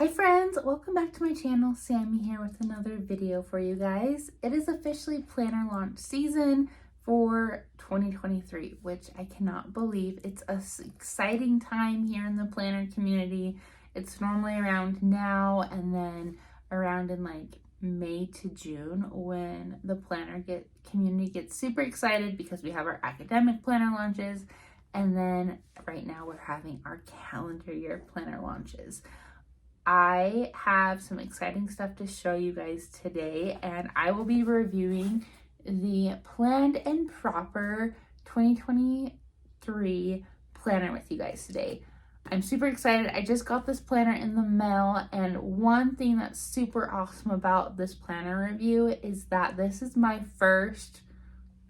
Hi friends, welcome back to my channel. Sammy here with another video for you guys. It is officially planner launch season for 2023, which I cannot believe. It's an exciting time here in the planner community. It's normally around now and then around in like May to June when the planner community gets super excited because we have our academic planner launches, and then right now we're having our calendar year planner launches. I have some exciting stuff to show you guys today, and I will be reviewing the Planned and Proper 2023 planner with you guys today. I'm super excited. I just got this planner in the mail, and one thing that's super awesome about this planner review is that this is my first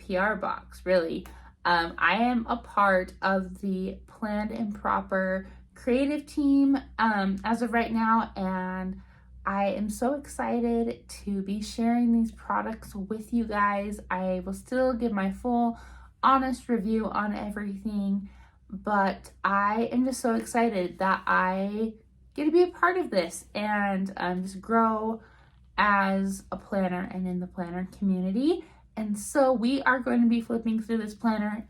PR box, really. I am a part of the Planned and Proper creative team as of right now, and I am so excited to be sharing these products with you guys. I will still give my full honest review on everything, but I am just so excited that I get to be a part of this and just grow as a planner and in the planner community. And so we are going to be flipping through this planner.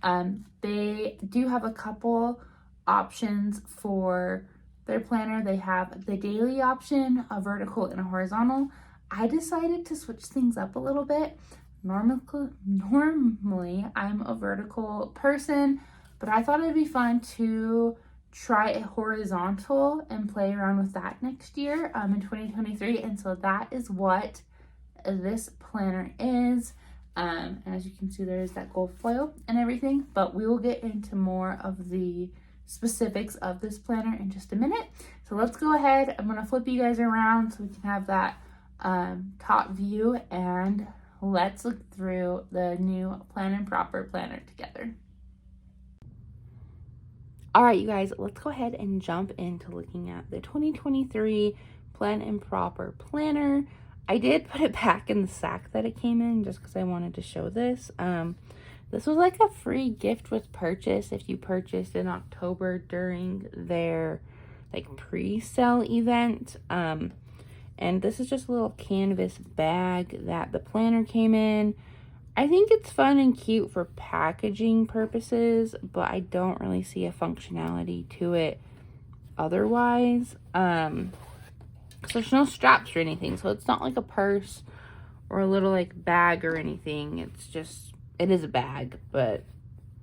They do have a couple options for their planner. They have the daily option, a vertical and a horizontal. I decided to switch things up a little bit. Normally I'm a vertical person, but I thought it'd be fun to try a horizontal and play around with that next year in 2023. And so that is what this planner is. As you can see, there is that gold foil and everything, but we will get into more of the specifics of this planner in just a minute. So let's go ahead. I'm going to flip you guys around so we can have that top view, and let's look through the new Planned and Proper planner together. All right, you guys, let's go ahead and jump into looking at the 2023 Planned and Proper planner. I did put it back in the sack that it came in just because I wanted to show this. This was like a free gift with purchase if you purchased in October during their like pre-sale event. And this is just a little canvas bag that the planner came in. I think it's fun and cute for packaging purposes, but I don't really see a functionality to it otherwise. So there's no straps or anything, so it's not like a purse or a little like bag or anything. It is a bag, but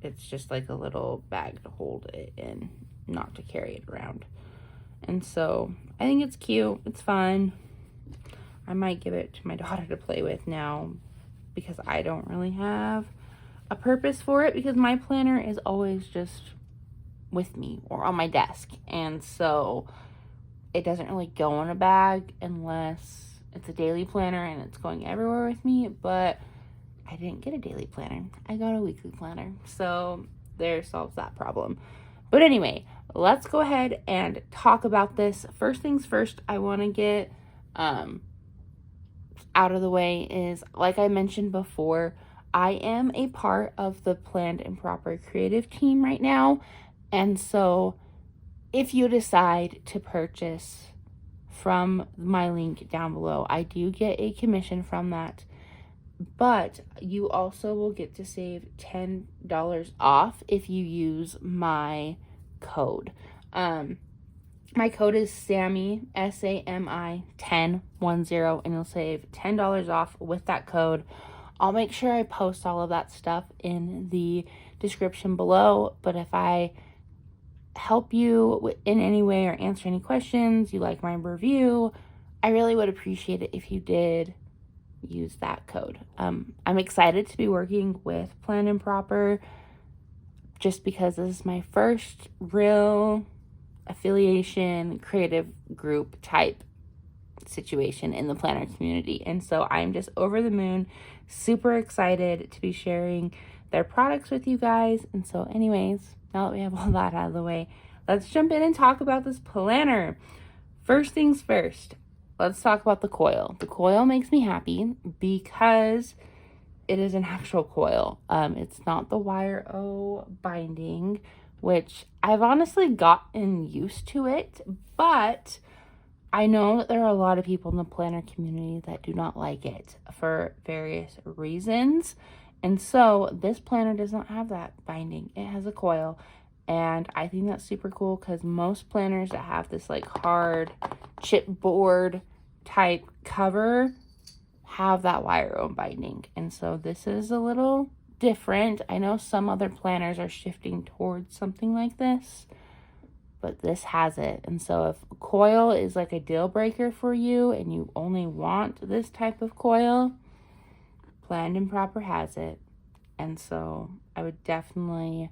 it's just like a little bag to hold it in, not to carry it around. And so I think it's cute. It's fun. I might give it to my daughter to play with now because I don't really have a purpose for it, because my planner is always just with me or on my desk. And so it doesn't really go in a bag unless it's a daily planner and it's going everywhere with me. But I didn't get a daily planner. I got a weekly planner. So there solves that problem. But anyway, let's go ahead and talk about this. First things first, I want to get out of the way is, like I mentioned before, I am a part of the Planned and Proper creative team right now. And so if you decide to purchase from my link down below, I do get a commission from that. But you also will get to save $10 off if you use my code. My code is SAMI, SAMI 1010, and you'll save $10 off with that code. I'll make sure I post all of that stuff in the description below, but if I help you in any way or answer any questions, you like my review, I really would appreciate it if you did use that code. I'm excited to be working with Planned and Proper just because this is my first real affiliation creative group type situation in the planner community, and so I'm just over the moon, super excited to be sharing their products with you guys. And so anyways, now that we have all that out of the way, let's jump in and talk about this planner. First things first, let's talk about the coil. The coil makes me happy because it is an actual coil. It's not the wire O binding, which I've honestly gotten used to it, but I know that there are a lot of people in the planner community that do not like it for various reasons. And so this planner does not have that binding. It has a coil. And I think that's super cool because most planners that have this like hard chipboard type cover have that wire own binding. And so this is a little different. I know some other planners are shifting towards something like this, but this has it. And so if coil is like a deal breaker for you and you only want this type of coil, Planned and Proper has it. And so I would definitely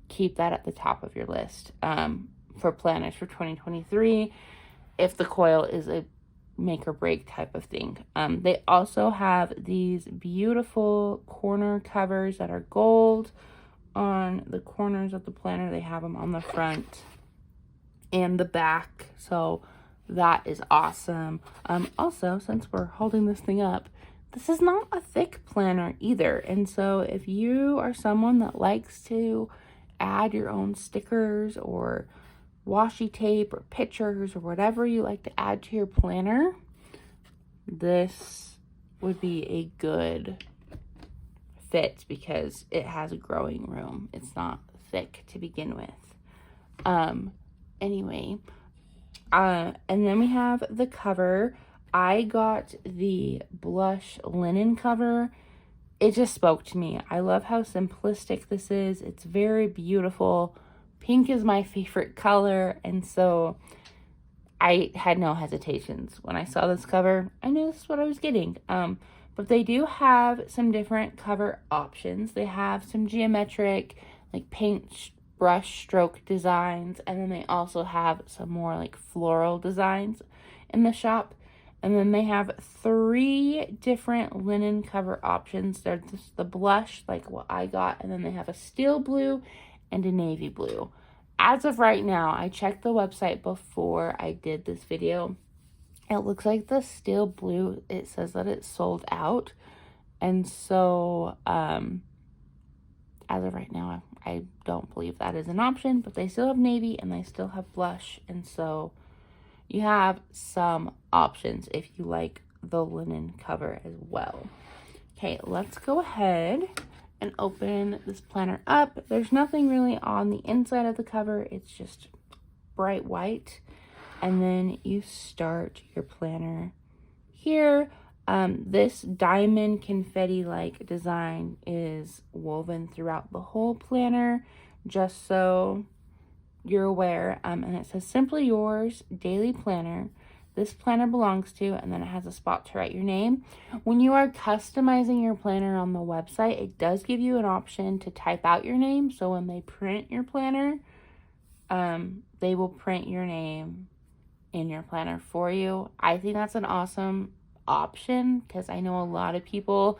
keep that at the top of your list for planners for 2023 if the coil is a make or break type of thing. They also have these beautiful corner covers that are gold on the corners of the planner. They have them on the front and the back, so that is awesome. Also, since we're holding this thing up, this is not a thick planner either, and so if you are someone that likes to add your own stickers or washi tape or pictures or whatever you like to add to your planner, this would be a good fit because it has a growing room. It's not thick to begin with. Anyway, and then we have the cover. I got the blush linen cover. It just spoke to me. I love how simplistic this is. It's very beautiful. Pink is my favorite color, and so I had no hesitations. When I saw this cover, I knew this is what I was getting. But they do have some different cover options. They have some geometric, like paint brush stroke designs, and then they also have some more like floral designs in the shop. And then they have 3 different linen cover options. They're just the blush, like what I got, and then they have a steel blue and a navy blue. As of right now, I checked the website before I did this video. It looks like the steel blue, it says that it's sold out. And so, as of right now, I don't believe that is an option, but they still have navy and they still have blush. And so you have some options if you like the linen cover as well. Okay, let's go ahead and open this planner up. There's nothing really on the inside of the cover. It's just bright white. And then you start your planner here. This diamond confetti-like design is woven throughout the whole planner, just so you're aware. And it says, Simply Yours Daily Planner. This planner belongs to, and then it has a spot to write your name. When you are customizing your planner on the website, it does give you an option to type out your name. So when they print your planner, they will print your name in your planner for you. I think that's an awesome option because I know a lot of people,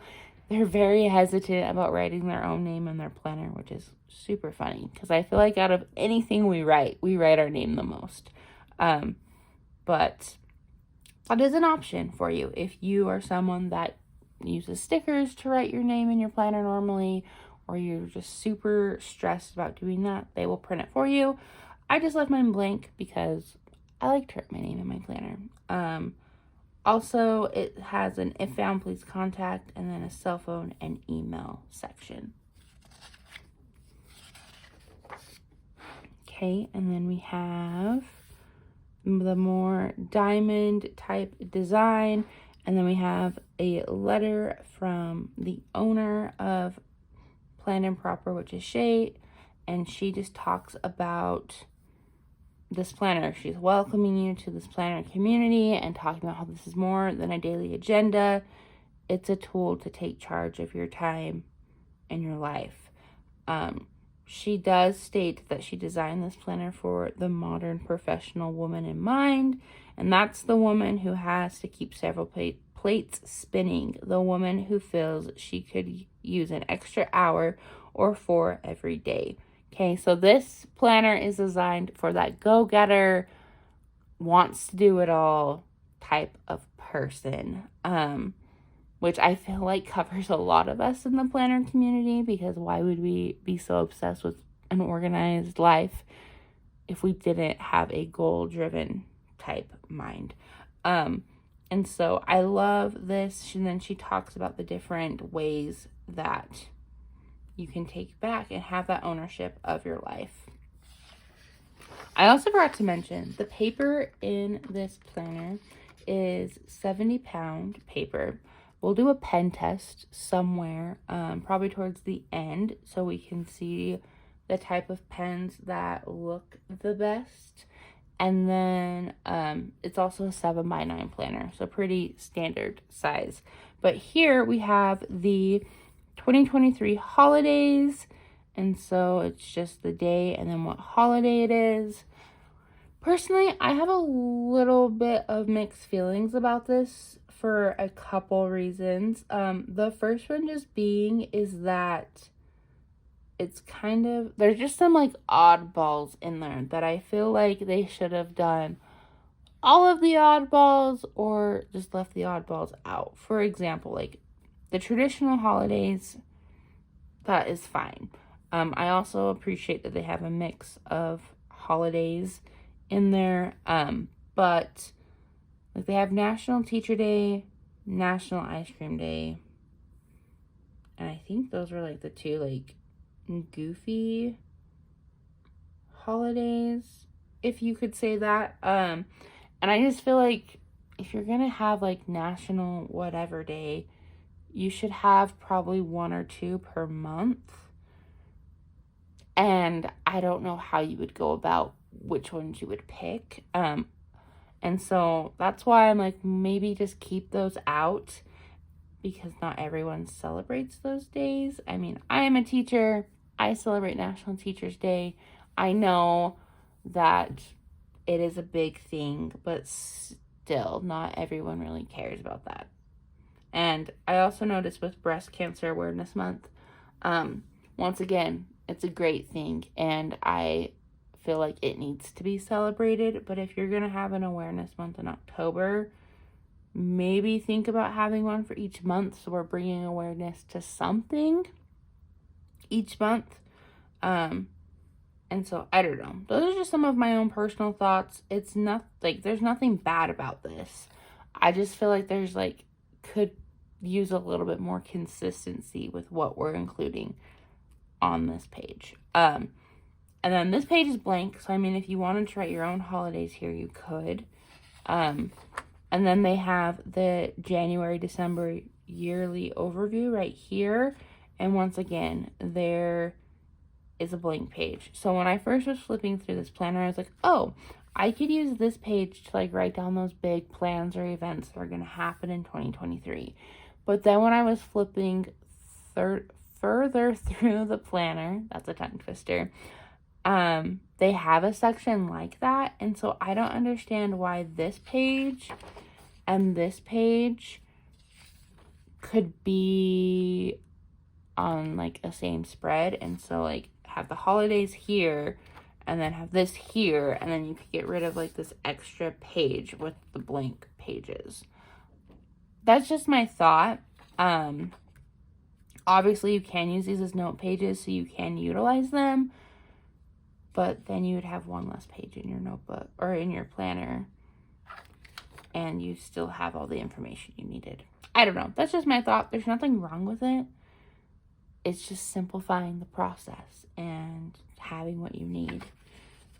they're very hesitant about writing their own name in their planner, which is super funny because I feel like out of anything we write our name the most. But that is an option for you if you are someone that uses stickers to write your name in your planner normally, or you're just super stressed about doing that. They will print it for you. I just left mine blank because I like to write my name in my planner. Also, it has an if found, please contact, and then a cell phone and email section. Okay, and then we have the more diamond type design, and then we have a letter from the owner of Planned and Proper, which is Shay, and she just talks about this planner. She's welcoming you to this planner community and talking about how this is more than a daily agenda. It's a tool to take charge of your time and your life. She does state that she designed this planner for the modern professional woman in mind, and that's the woman who has to keep several plates spinning, the woman who feels she could use an extra hour or 4 every day. Okay, so this planner is designed for that go-getter, wants to do it all type of person, which I feel like covers a lot of us in the planner community, because why would we be so obsessed with an organized life if we didn't have a goal-driven type mind. And so I love this. And then she talks about the different ways that you can take back and have that ownership of your life. I also forgot to mention the paper in this planner is 70-pound paper. We'll do a pen test somewhere, probably towards the end, so we can see the type of pens that look the best. And then it's also a 7x9 planner, so pretty standard size. But here we have the 2023 holidays, and so it's just the day and then what holiday it is. Personally, I have a little bit of mixed feelings about this for a couple reasons. The first one just being is that it's kind of, there's just some like oddballs in there that I feel like they should have done all of the oddballs or just left the oddballs out. For example, like the traditional holidays, that is fine. I also appreciate that they have a mix of holidays in there, but like they have National Teacher Day, National Ice Cream Day, and I think those were like the two like goofy holidays, if you could say that. And I just feel like if you're gonna have like National whatever day, you should have probably one or two per month. And I don't know how you would go about which ones you would pick. And so that's why I'm like, maybe just keep those out, because not everyone celebrates those days. I mean, I am a teacher. I celebrate National Teachers Day. I know that it is a big thing, but still, not everyone really cares about that. And I also noticed with Breast Cancer Awareness Month, once again, it's a great thing, and I feel like it needs to be celebrated. But if you're going to have an awareness month in October, maybe think about having one for each month, so we're bringing awareness to something each month. And so I don't know, those are just some of my own personal thoughts. It's not like there's nothing bad about this. I just feel like there's like could use a little bit more consistency with what we're including on this page. And then this page is blank, so I mean, if you wanted to write your own holidays here, you could. And then they have the January, December yearly overview right here. And once again, there is a blank page. So when I first was flipping through this planner, I was like, oh, I could use this page to like write down those big plans or events that are going to happen in 2023. But then when I was flipping further through the planner, that's a tongue twister, they have a section like that. And so I don't understand why this page and this page could be on like a same spread. And so like have the holidays here and then have this here, and then you could get rid of like this extra page with the blank pages. That's just my thought. Obviously you can use these as note pages, so you can utilize them, but then you would have one less page in your notebook or in your planner, and you still have all the information you needed. I don't know. That's just my thought. There's nothing wrong with it. It's just simplifying the process and having what you need.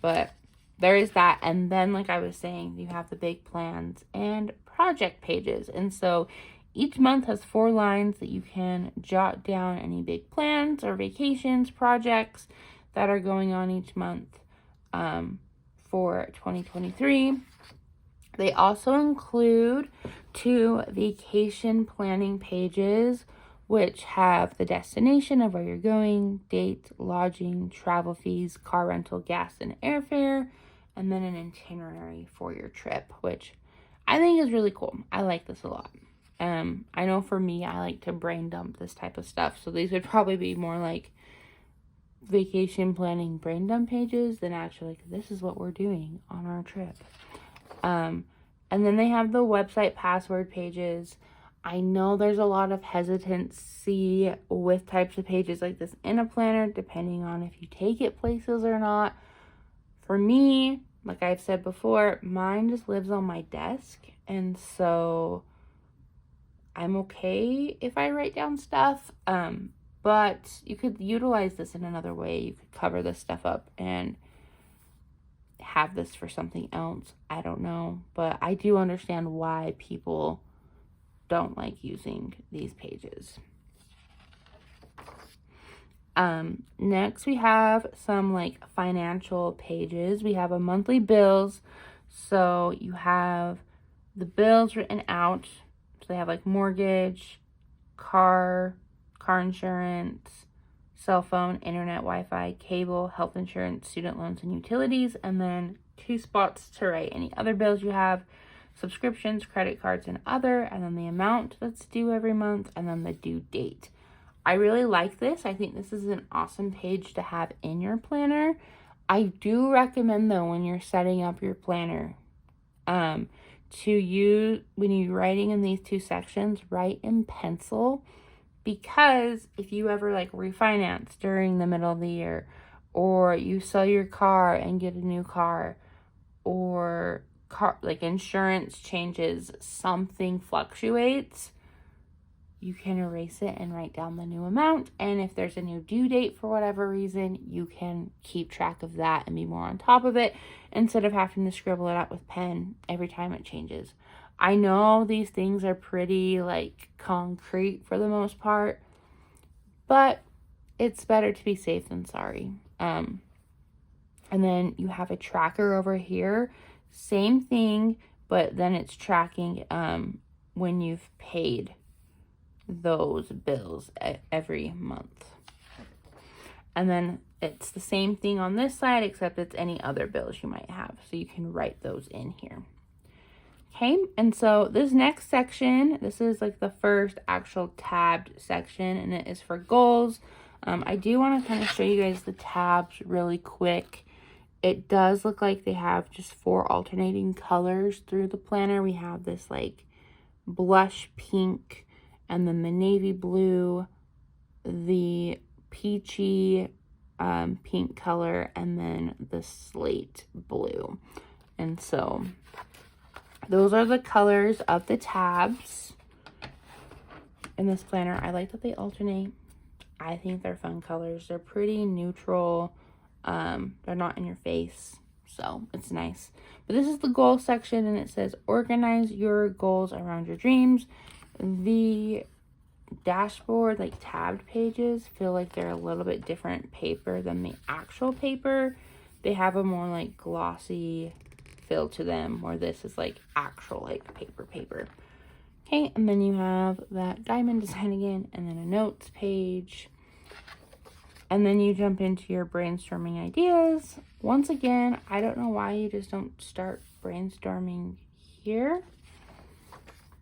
But there is that. And then, like I was saying, you have the big plans and project pages. And so each month has 4 lines that you can jot down any big plans or vacations, projects that are going on each month for 2023. They also include 2 vacation planning pages, which have the destination of where you're going, date, lodging, travel fees, car rental, gas, and airfare, and then an itinerary for your trip, which I think is really cool. I like this a lot. I know for me, I like to brain dump this type of stuff, so these would probably be more like vacation planning brain dump pages than actually like, this is what we're doing on our trip. And then they have the website password pages. I know there's a lot of hesitancy with types of pages like this in a planner, depending on if you take it places or not. For me, like I've said before, mine just lives on my desk, and so I'm okay if I write down stuff. But you could utilize this in another way. You could cover this stuff up and have this for something else. I don't know, but I do understand why people don't like using these pages. Next we have some like financial pages. We have a monthly bills. So you have the bills written out. So they have like mortgage, car insurance, cell phone, internet, Wi-Fi, cable, health insurance, student loans, and utilities. And then 2 spots to write any other bills you have, subscriptions, credit cards, and other, and then the amount that's due every month, and then the due date. I really like this. I think this is an awesome page to have in your planner. I do recommend, though, when you're setting up your planner, to use, when you're writing in these 2 sections, write in pencil, because if you ever like refinance during the middle of the year, or you sell your car and get a new car, or car like insurance changes, something fluctuates, you can erase it and write down the new amount. And if there's a new due date for whatever reason, you can keep track of that and be more on top of it instead of having to scribble it out with pen every time it changes. I know these things are pretty like concrete for the most part, but it's better to be safe than sorry. And then you have a tracker over here, same thing, but then it's tracking when you've paid those bills every month. And then it's the same thing on this side, except it's any other bills you might have, so you can write those in here. Okay, and so this next section, this is like the first actual tabbed section, and it is for goals. I do want to kind of show you guys the tabs really quick. It does look like they have just 4 alternating colors through the planner. We have this like blush pink, and then the navy blue, the peachy pink color, and then the slate blue. And so those are the colors of the tabs in this planner. I like that they alternate. I think they're fun colors. They're pretty neutral. They're not in your face, so it's nice. But this is the goal section, and it says organize your goals around your dreams. The dashboard, like tabbed pages, feel like they're a little bit different paper than the actual paper. They have a more like glossy feel to them, where this is like actual like paper. Okay, and then you have that diamond design again, and then a notes page. And then you jump into your brainstorming ideas. Once again, I don't know why you just don't start brainstorming here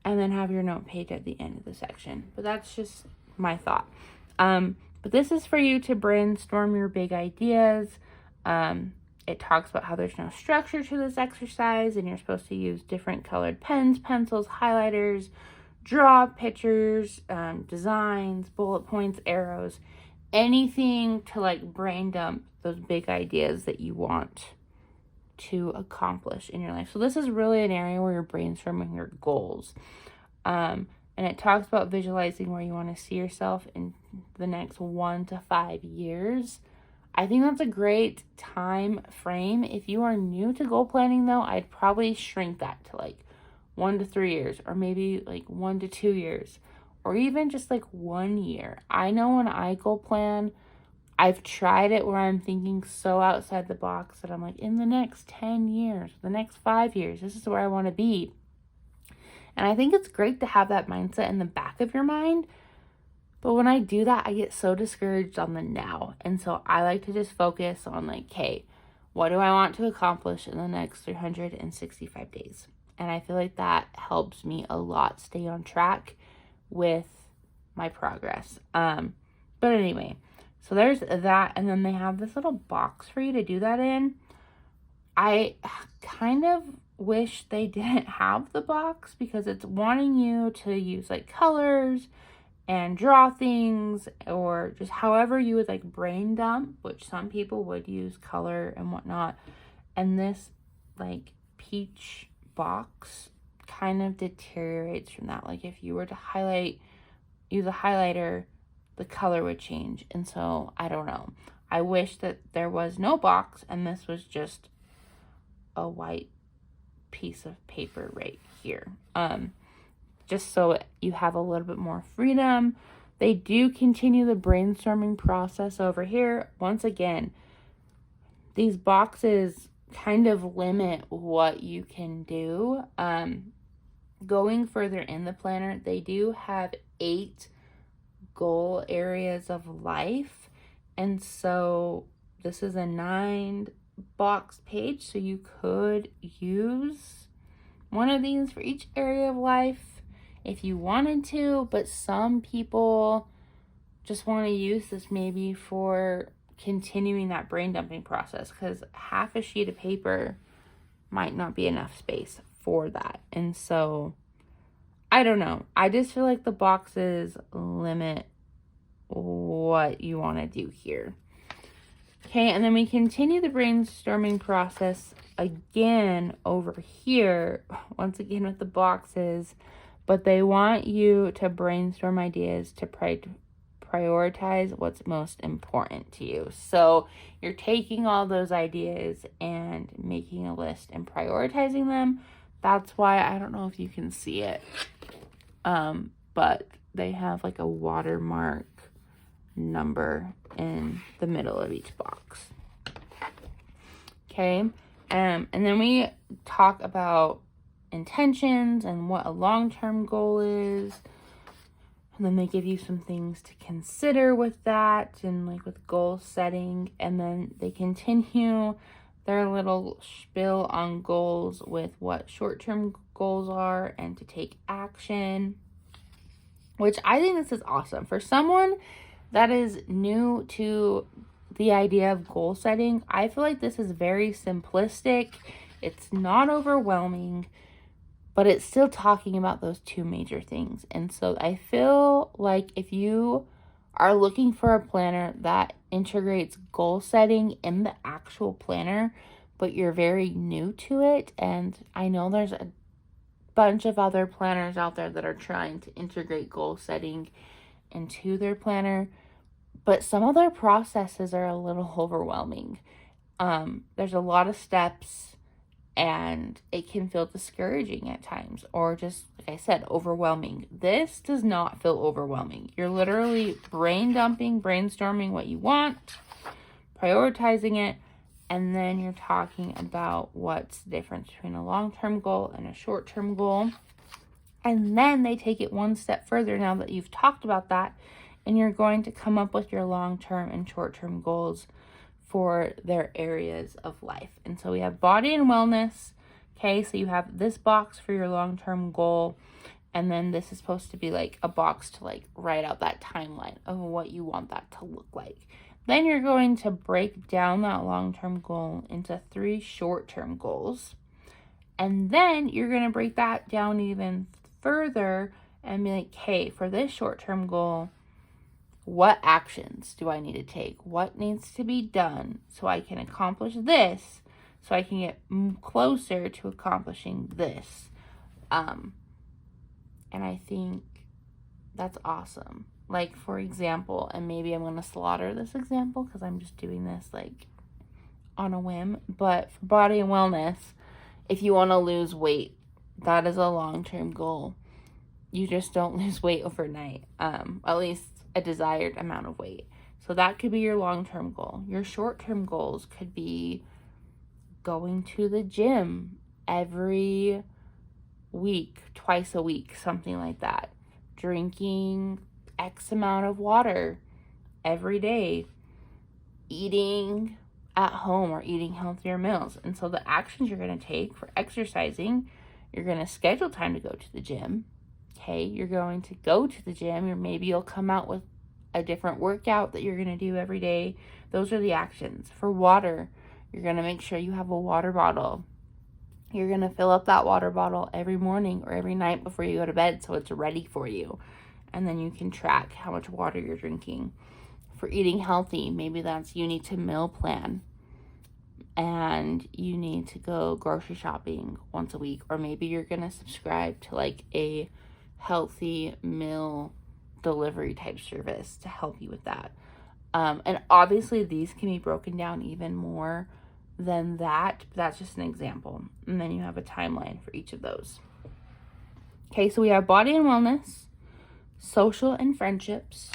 and then have your note page at the end of the section. But that's just my thought. But this is for you to brainstorm your big ideas. It talks about how there's no structure to this exercise, and you're supposed to use different colored pens, pencils, highlighters, draw pictures, designs, bullet points, arrows, anything to like brain dump those big ideas that you want to accomplish in your life. So this is really an area where you're brainstorming your goals. And it talks about visualizing where you want to see yourself in the next 1 to 5 years. I think that's a great time frame. If you are new to goal planning, though, I'd probably shrink that to like 1 to 3 years, or maybe like 1 to 2 years, or even just like 1 year. I know when I goal plan, I've tried it where I'm thinking so outside the box that I'm like, in the next 10 years, the next 5 years, this is where I want to be. And I think it's great to have that mindset in the back of your mind. But when I do that, I get so discouraged on the now. And so I like to just focus on like, hey, what do I want to accomplish in the next 365 days? And I feel like that helps me a lot stay on track with my progress. But anyway, so there's that. And then they have this little box for you to do that in. I kind of wish they didn't have the box, because it's wanting you to use like colors and draw things, or just however you would like brain dump, which some people would use color and whatnot. And this like peach box kind of deteriorates from that. Like if you were to use a highlighter, the color would change. And so I don't know. I wish that there was no box and this was just a white piece of paper right here. Just so you have a little bit more freedom. They do continue the brainstorming process over here. Once again, these boxes kind of limit what you can do. Going further in the planner, they do have 8 goal areas of life. And so this is a 9 box page. So you could use one of these for each area of life if you wanted to, but some people just want to use this maybe for continuing that brain dumping process, because half a sheet of paper might not be enough space for that. And so I don't know. I just feel like the boxes limit what you want to do here. Okay, and then we continue the brainstorming process again over here, once again with the boxes, but they want you to brainstorm ideas to prioritize what's most important to you. So you're taking all those ideas and making a list and prioritizing them. That's why, I don't know if you can see it, but they have like a watermark number in the middle of each box. Okay, and then we talk about intentions and what a long-term goal is. And then they give you some things to consider with that and like with goal setting. And then they continue their little spiel on goals with what short-term goals are and to take action, which I think this is awesome. For someone that is new to the idea of goal setting, I feel like this is very simplistic. It's not overwhelming, but it's still talking about those 2 major things. And so I feel like if you are looking for a planner that integrates goal setting in the actual planner, but you're very new to it, and I know there's a bunch of other planners out there that are trying to integrate goal setting into their planner, but some of their processes are a little overwhelming. There's a lot of steps and it can feel discouraging at times, or just, like I said, overwhelming. This does not feel overwhelming. You're literally brain dumping, brainstorming what you want, prioritizing it, and then you're talking about what's the difference between a long-term goal and a short-term goal. And then they take it one step further now that you've talked about that, and you're going to come up with your long-term and short-term goals for their areas of life. And so we have body and wellness. Okay, so you have this box for your long-term goal, and then this is supposed to be like a box to like write out that timeline of what you want that to look like. Then you're going to break down that long-term goal into 3 short-term goals. And then you're going to break that down even further and be like, hey, for this short-term goal, what actions do I need to take? What needs to be done so I can accomplish this, so I can get closer to accomplishing this? And I think that's awesome. Like, for example, and maybe I'm going to slaughter this example because I'm just doing this like on a whim, but for body and wellness, if you want to lose weight, that is a long-term goal. You just don't lose weight overnight, at least a desired amount of weight. So that could be your long-term goal. Your short-term goals could be going to the gym every week, twice a week, something like that. Drinking X amount of water every day. Eating at home or eating healthier meals. And so the actions you're going to take for exercising, you're going to schedule time to go to the gym. Okay, you're going to go to the gym, or maybe you'll come out with a different workout that you're going to do every day. Those are the actions. For water, you're going to make sure you have a water bottle. You're going to fill up that water bottle every morning or every night before you go to bed so it's ready for you. And then you can track how much water you're drinking. For eating healthy, maybe that's you need to meal plan. and you need to go grocery shopping once a week, or maybe you're going to subscribe to like a healthy meal delivery type service to help you with that. And obviously these can be broken down even more than that, but that's just an example. And then you have a timeline for each of those. Okay, so we have body and wellness, social and friendships,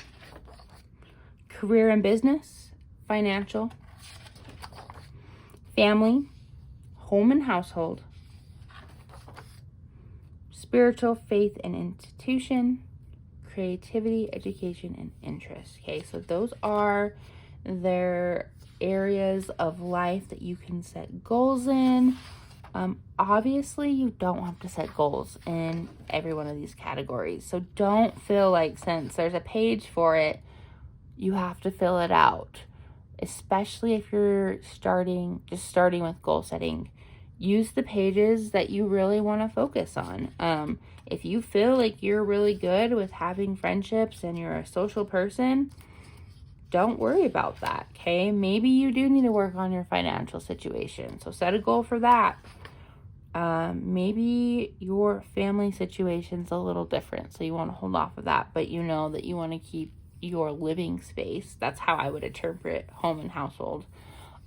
career and business, financial, family, home and household, spiritual, faith and institution, creativity, education, and interest. Okay, so those are their areas of life that you can set goals in. Obviously, you don't have to set goals in every one of these categories. So don't feel like since there's a page for it, you have to fill it out. Especially if you're starting with goal setting. Use the pages that you really want to focus on. If you feel like you're really good with having friendships and you're a social person, don't worry about that, okay? Maybe you do need to work on your financial situation, so set a goal for that. Maybe your family situation's a little different, so you want to hold off of that, but you know that you want to keep your living space, that's how I would interpret home and household,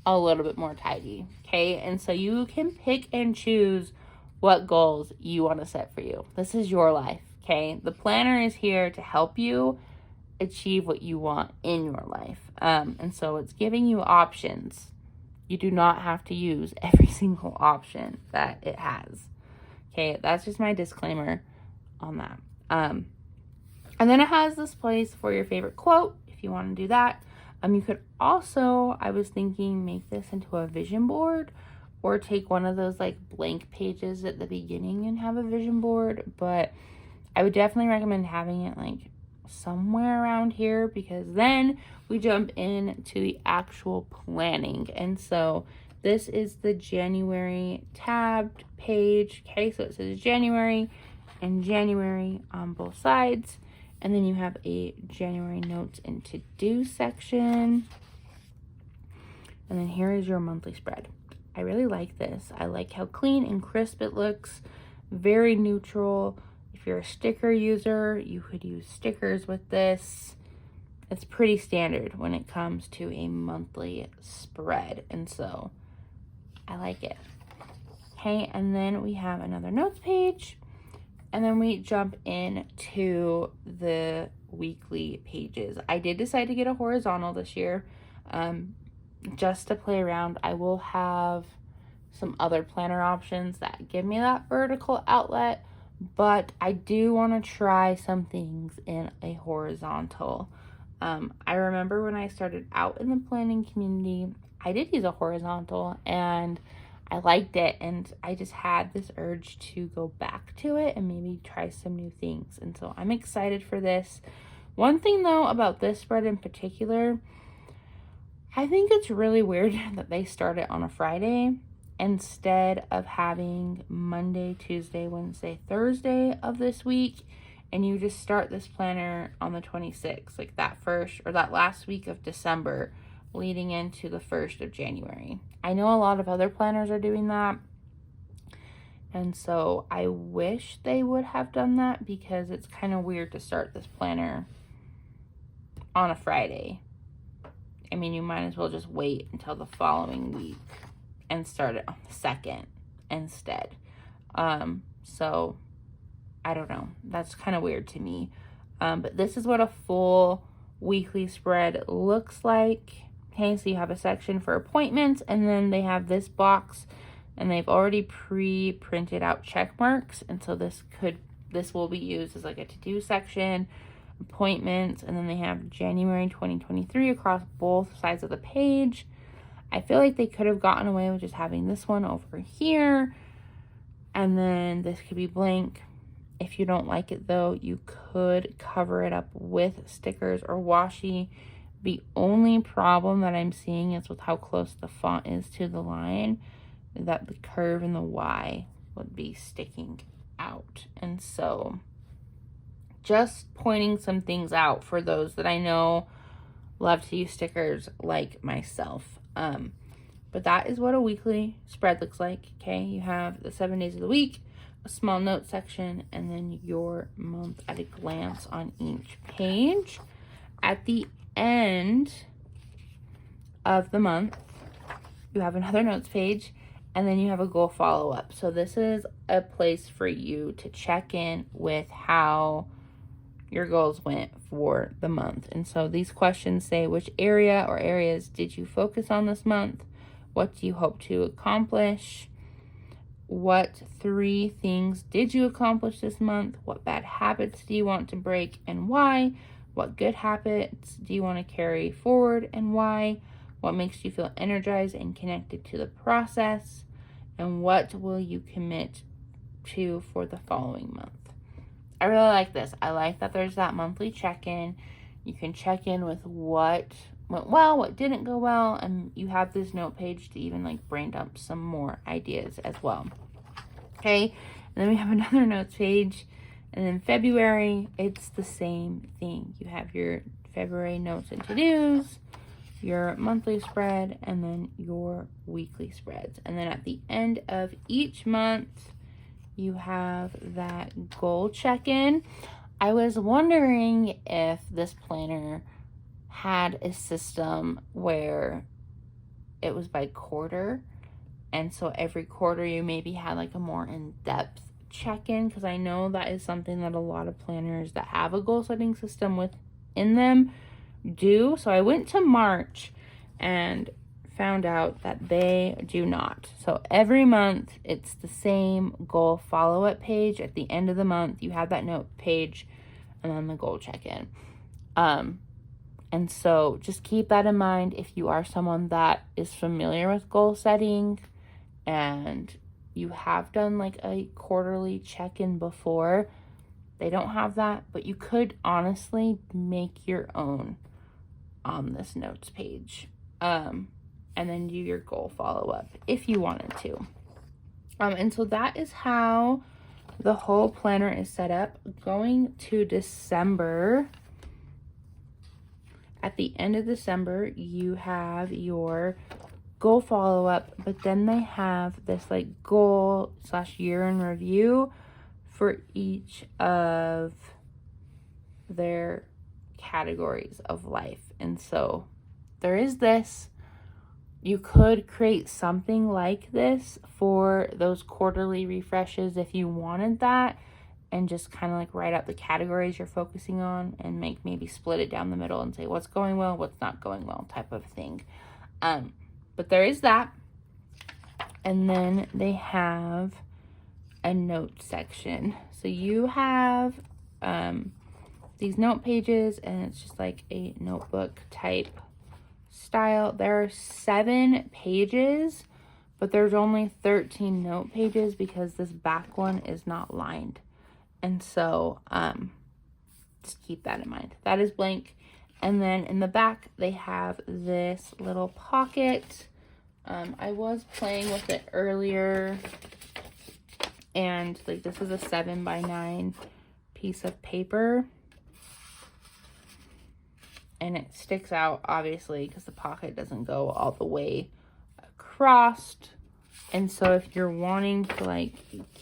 a little bit more tidy, okay? And so you can pick and choose what goals you want to set for you. This is your life, okay? The planner is here to help you achieve what you want in your life. And so it's giving you options. You do not have to use every single option that it has. Okay, that's just my disclaimer on that. And then it has this place for your favorite quote, if you want to do that. You could also, I was thinking, make this into a vision board, or take one of those like blank pages at the beginning and have a vision board. But I would definitely recommend having it like somewhere around here, because then we jump into the actual planning. And so this is the January tabbed page. Okay, so it says January and January on both sides. And then you have a January notes and to-do section. And then here is your monthly spread. I really like this. I like how clean and crisp it looks. Very neutral. If you're a sticker user, you could use stickers with this. It's pretty standard when it comes to a monthly spread. And so I like it. Okay, and then we have another notes page. And then we jump into the weekly pages. I did decide to get a horizontal this year, just to play around. I will have some other planner options that give me that vertical outlet, but I do want to try some things in a horizontal. I remember when I started out in the planning community, I did use a horizontal and I liked it, and I just had this urge to go back to it and maybe try some new things. And so I'm excited for this. One thing though about this spread in particular, I think it's really weird that they start it on a Friday instead of having Monday, Tuesday, Wednesday, Thursday of this week. And you just start this planner on the 26th, like that first or that last week of December, leading into the 1st of January. I know a lot of other planners are doing that, and so I wish they would have done that, because it's kind of weird to start this planner on a Friday. I mean, you might as well just wait until the following week and start it on the 2nd instead. So I don't know, that's kind of weird to me. But this is what a full weekly spread looks like. Okay, so you have a section for appointments, and then they have this box, and they've already pre-printed out check marks, and so this will be used as like a to-do section, appointments, and then they have January 2023 across both sides of the page. I feel like they could have gotten away with just having this one over here, and then this could be blank. If you don't like it though, you could cover it up with stickers or washi. The only problem that I'm seeing is with how close the font is to the line, that the curve and the Y would be sticking out. And so just pointing some things out for those that I know love to use stickers like myself. But that is what a weekly spread looks like, okay? You have the 7 days of the week, a small note section, and then your month at a glance on each page. At the end of the month, you have another notes page, and then you have a goal follow-up. So this is a place for you to check in with how your goals went for the month. And so these questions say, which area or areas did you focus on this month? What do you hope to accomplish? What 3 things did you accomplish this month? What bad habits do you want to break and why? What good habits do you want to carry forward and why? What makes you feel energized and connected to the process? And what will you commit to for the following month? I really like this. I like that there's that monthly check-in. You can check in with what went well, what didn't go well, and you have this note page to even like brain dump some more ideas as well. Okay, and then we have another notes page, and then February, it's the same thing. You have your February notes and to-dos, your monthly spread, and then your weekly spreads. And then at the end of each month, you have that goal check-in. I was wondering if this planner had a system where it was by quarter, and so every quarter you maybe had like a more in-depth check-in, because I know that is something that a lot of planners that have a goal setting system within them do. So I went to March and found out that they do not. So every month it's the same goal follow-up page. At the end of the month you have that note page and then the goal check-in. And so just keep that in mind if you are someone that is familiar with goal setting and you have done like a quarterly check-in before. They don't have that, but you could honestly make your own on this notes page. And then do your goal follow-up if you wanted to. And so that is how the whole planner is set up. Going to December, at the end of December, you have your goal follow-up, but then they have this like goal / year in review for each of their categories of life. And so there is this. You could create something like this for those quarterly refreshes if you wanted that, and just kind of like write out the categories you're focusing on and maybe split it down the middle and say what's going well, what's not going well type of thing. But there is that. And then they have a note section. So you have these note pages, and it's just like a notebook type style. There are 7 pages, but there's only 13 note pages because this back one is not lined. And so just keep that in mind. That is blank. And then in the back they have this little pocket. I was playing with it earlier, and like this is a 7x9 piece of paper, and it sticks out obviously because the pocket doesn't go all the way across. And so if you're wanting to like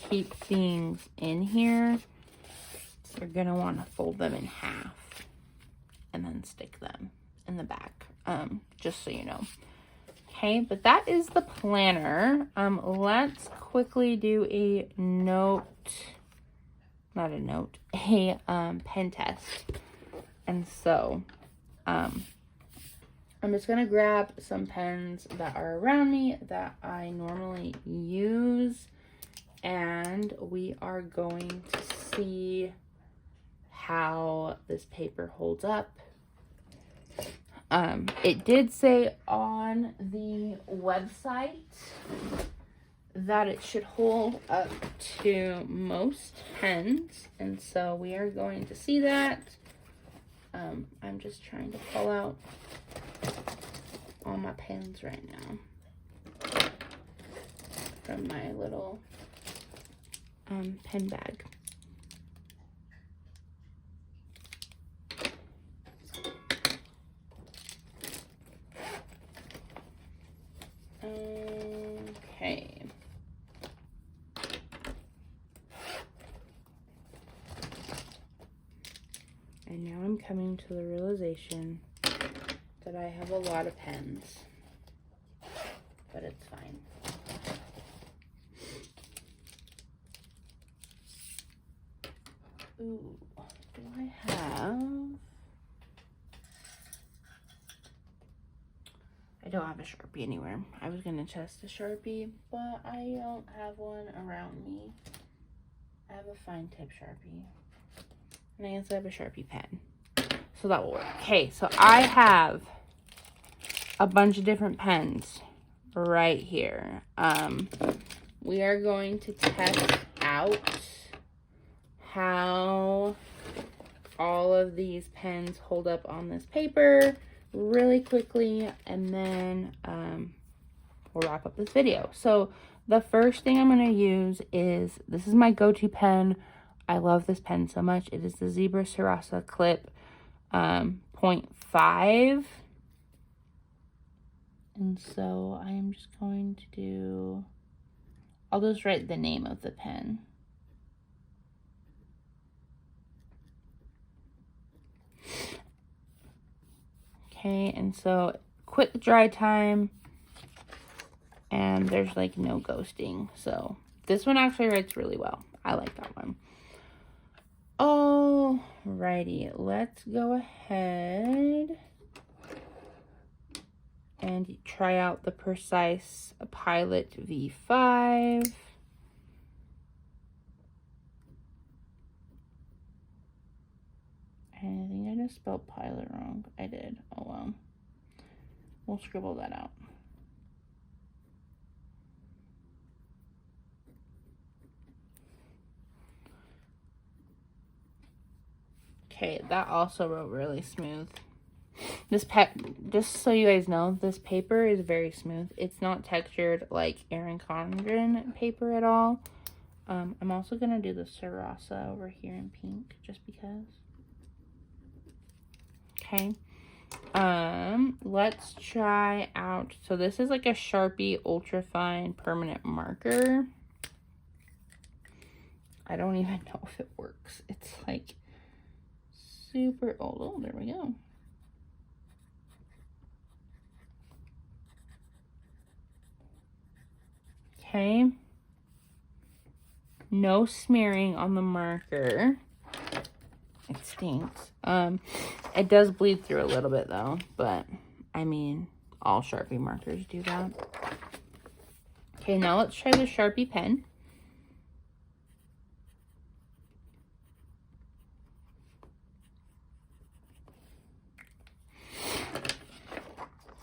keep things in here, you're gonna want to fold them in half and then stick them in the back, just so you know. Okay, but that is the planner. Let's quickly do a pen test. And so I'm just gonna grab some pens that are around me that I normally use, and we are going to see how this paper holds up. It did say on the website that it should hold up to most pens, and so we are going to see that. I'm just trying to pull out all my pens right now from my little pen bag. And now I'm coming to the realization that I have a lot of pens, but it's fine. Ooh, do I have? I don't have a Sharpie anywhere. I was gonna test a Sharpie, but I don't have one around me. I have a fine tip Sharpie. And I also have a Sharpie pen. So that will work. Okay, so I have a bunch of different pens right here. We are going to test out how all of these pens hold up on this paper really quickly, and then we'll wrap up this video. So the first thing I'm going to use is, this is my go-to pen. I love this pen so much. It is the Zebra Sarasa Clip 0.5. And so I am just going to do, I'll just write the name of the pen. Okay, and so quick dry time, and there's like no ghosting. So this one actually writes really well. I like that one. Alrighty, let's go ahead and try out the Precise Pilot V5. And I think I just spelled pilot wrong. I did. Oh well. We'll scribble that out. Okay, that also wrote really smooth. This just so you guys know, this paper is very smooth. It's not textured like Erin Condren paper at all. I'm also gonna do the Sarasa over here in pink, just because. Okay. Let's try out, so this is like a Sharpie Ultra Fine Permanent Marker. I don't even know if it works. It's like super old. Oh, there we go. Okay. No smearing on the marker. It stinks. It does bleed through a little bit though, but I mean, all Sharpie markers do that. Okay, now let's try the Sharpie pen.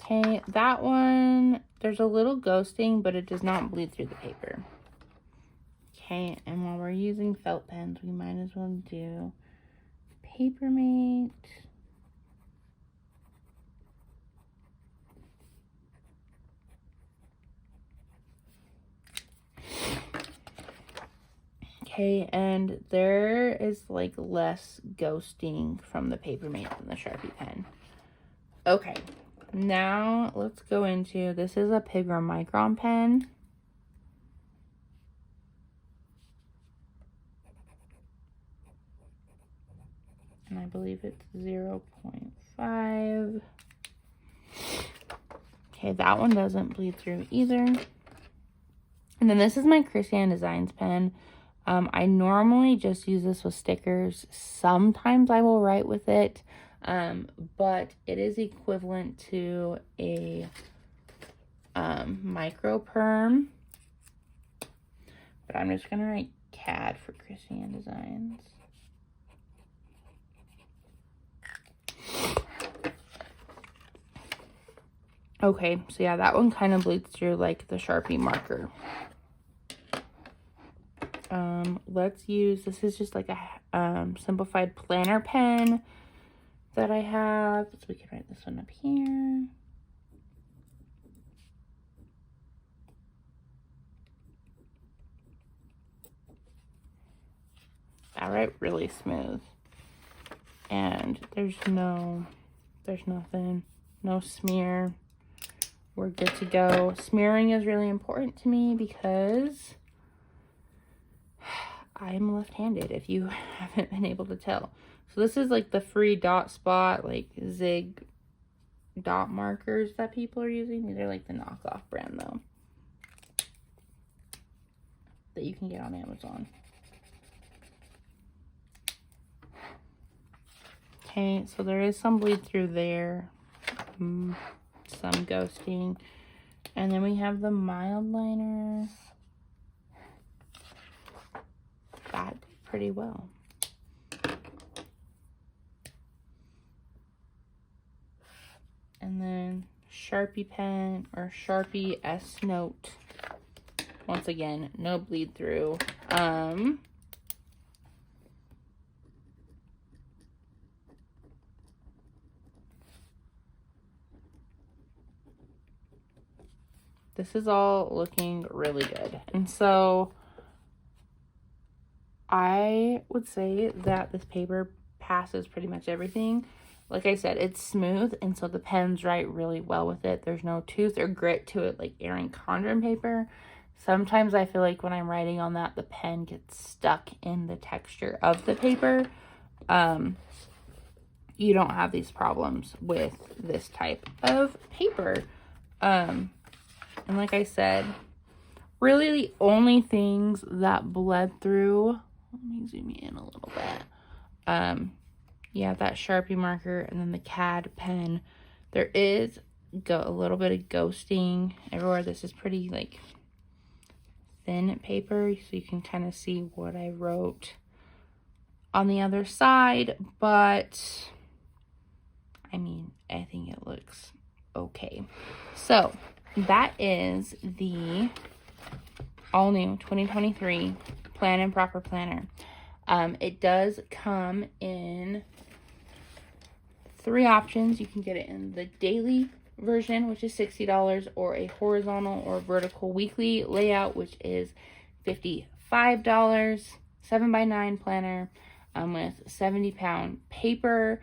Okay, that one, there's a little ghosting, but it does not bleed through the paper. Okay, and while we're using felt pens, we might as well do Papermate. Okay, and there is like less ghosting from the Papermate than the Sharpie pen. Okay, now let's go into, this is a Pigram Micron pen. And I believe it's 0.5. Okay, that one doesn't bleed through either. And then this is my Christian Designs pen. I normally just use this with stickers. Sometimes I will write with it, but it is equivalent to a micro perm. But I'm just gonna write CAD for Christian Designs. Okay, so yeah, that one kind of bleeds through like the Sharpie marker. Let's use, this is just like a simplified planner pen that I have. So we can write this one up here. I write really smooth. And there's nothing, no smear. We're good to go. Smearing is really important to me because I'm left-handed, if you haven't been able to tell. So this is like the free dot spot, like zig dot markers that people are using. These are like the knockoff brand though, that you can get on Amazon. Okay, so there is some bleed through there, some ghosting, and then we have the mild liner. That did pretty well. And then Sharpie pen or Sharpie S Note. Once again, no bleed through. This is all looking really good. And so I would say that this paper passes pretty much everything. Like I said, it's smooth, and so the pens write really well with it. There's no tooth or grit to it like Erin Condren paper. Sometimes I feel like when I'm writing on that, the pen gets stuck in the texture of the paper. You don't have these problems with this type of paper. And like I said, really the only things that bled through, let me zoom in a little bit. Yeah, that Sharpie marker and then the CAD pen. There is a little bit of ghosting everywhere. This is pretty like thin paper, so you can kind of see what I wrote on the other side, but I mean, I think it looks okay. So that is the all new 2023 Plan and Proper Planner. It does come in 3 options. You can get it in the daily version, which is $60, or a horizontal or vertical weekly layout, which is $55. 7x9 planner with 70-pound paper.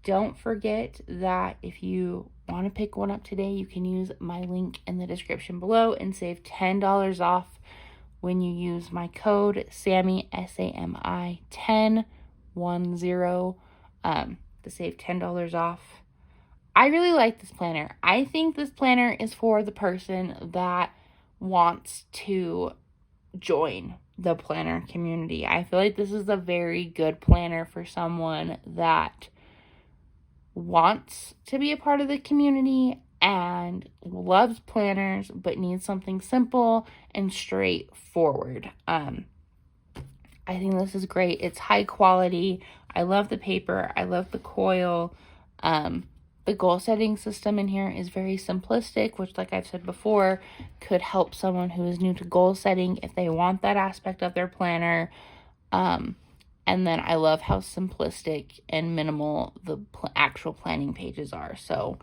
Don't forget that if you want to pick one up today, you can use my link in the description below and save $10 off when you use my code SAMI, SAMI 10 to save $10 off. I really like this planner. I think this planner is for the person that wants to join the planner community. I feel like this is a very good planner for someone that wants to be a part of the community and loves planners but needs something simple and straightforward. I think this is great. It's high quality. I love the paper. I love the coil. The goal setting system in here is very simplistic, which, like I've said before, could help someone who is new to goal setting if they want that aspect of their planner. And then I love how simplistic and minimal the actual planning pages are. So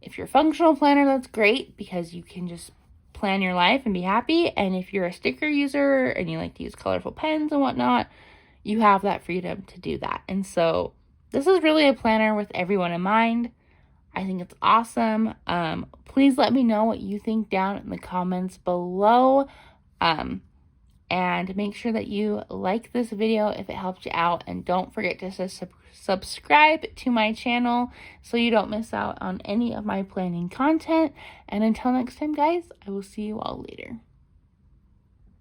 if you're a functional planner, that's great because you can just plan your life and be happy. And if you're a sticker user and you like to use colorful pens and whatnot, you have that freedom to do that. And so this is really a planner with everyone in mind. I think it's awesome. Please let me know what you think down in the comments below. And make sure that you like this video if it helped you out. And don't forget to subscribe to my channel so you don't miss out on any of my planning content. And until next time, guys, I will see you all later.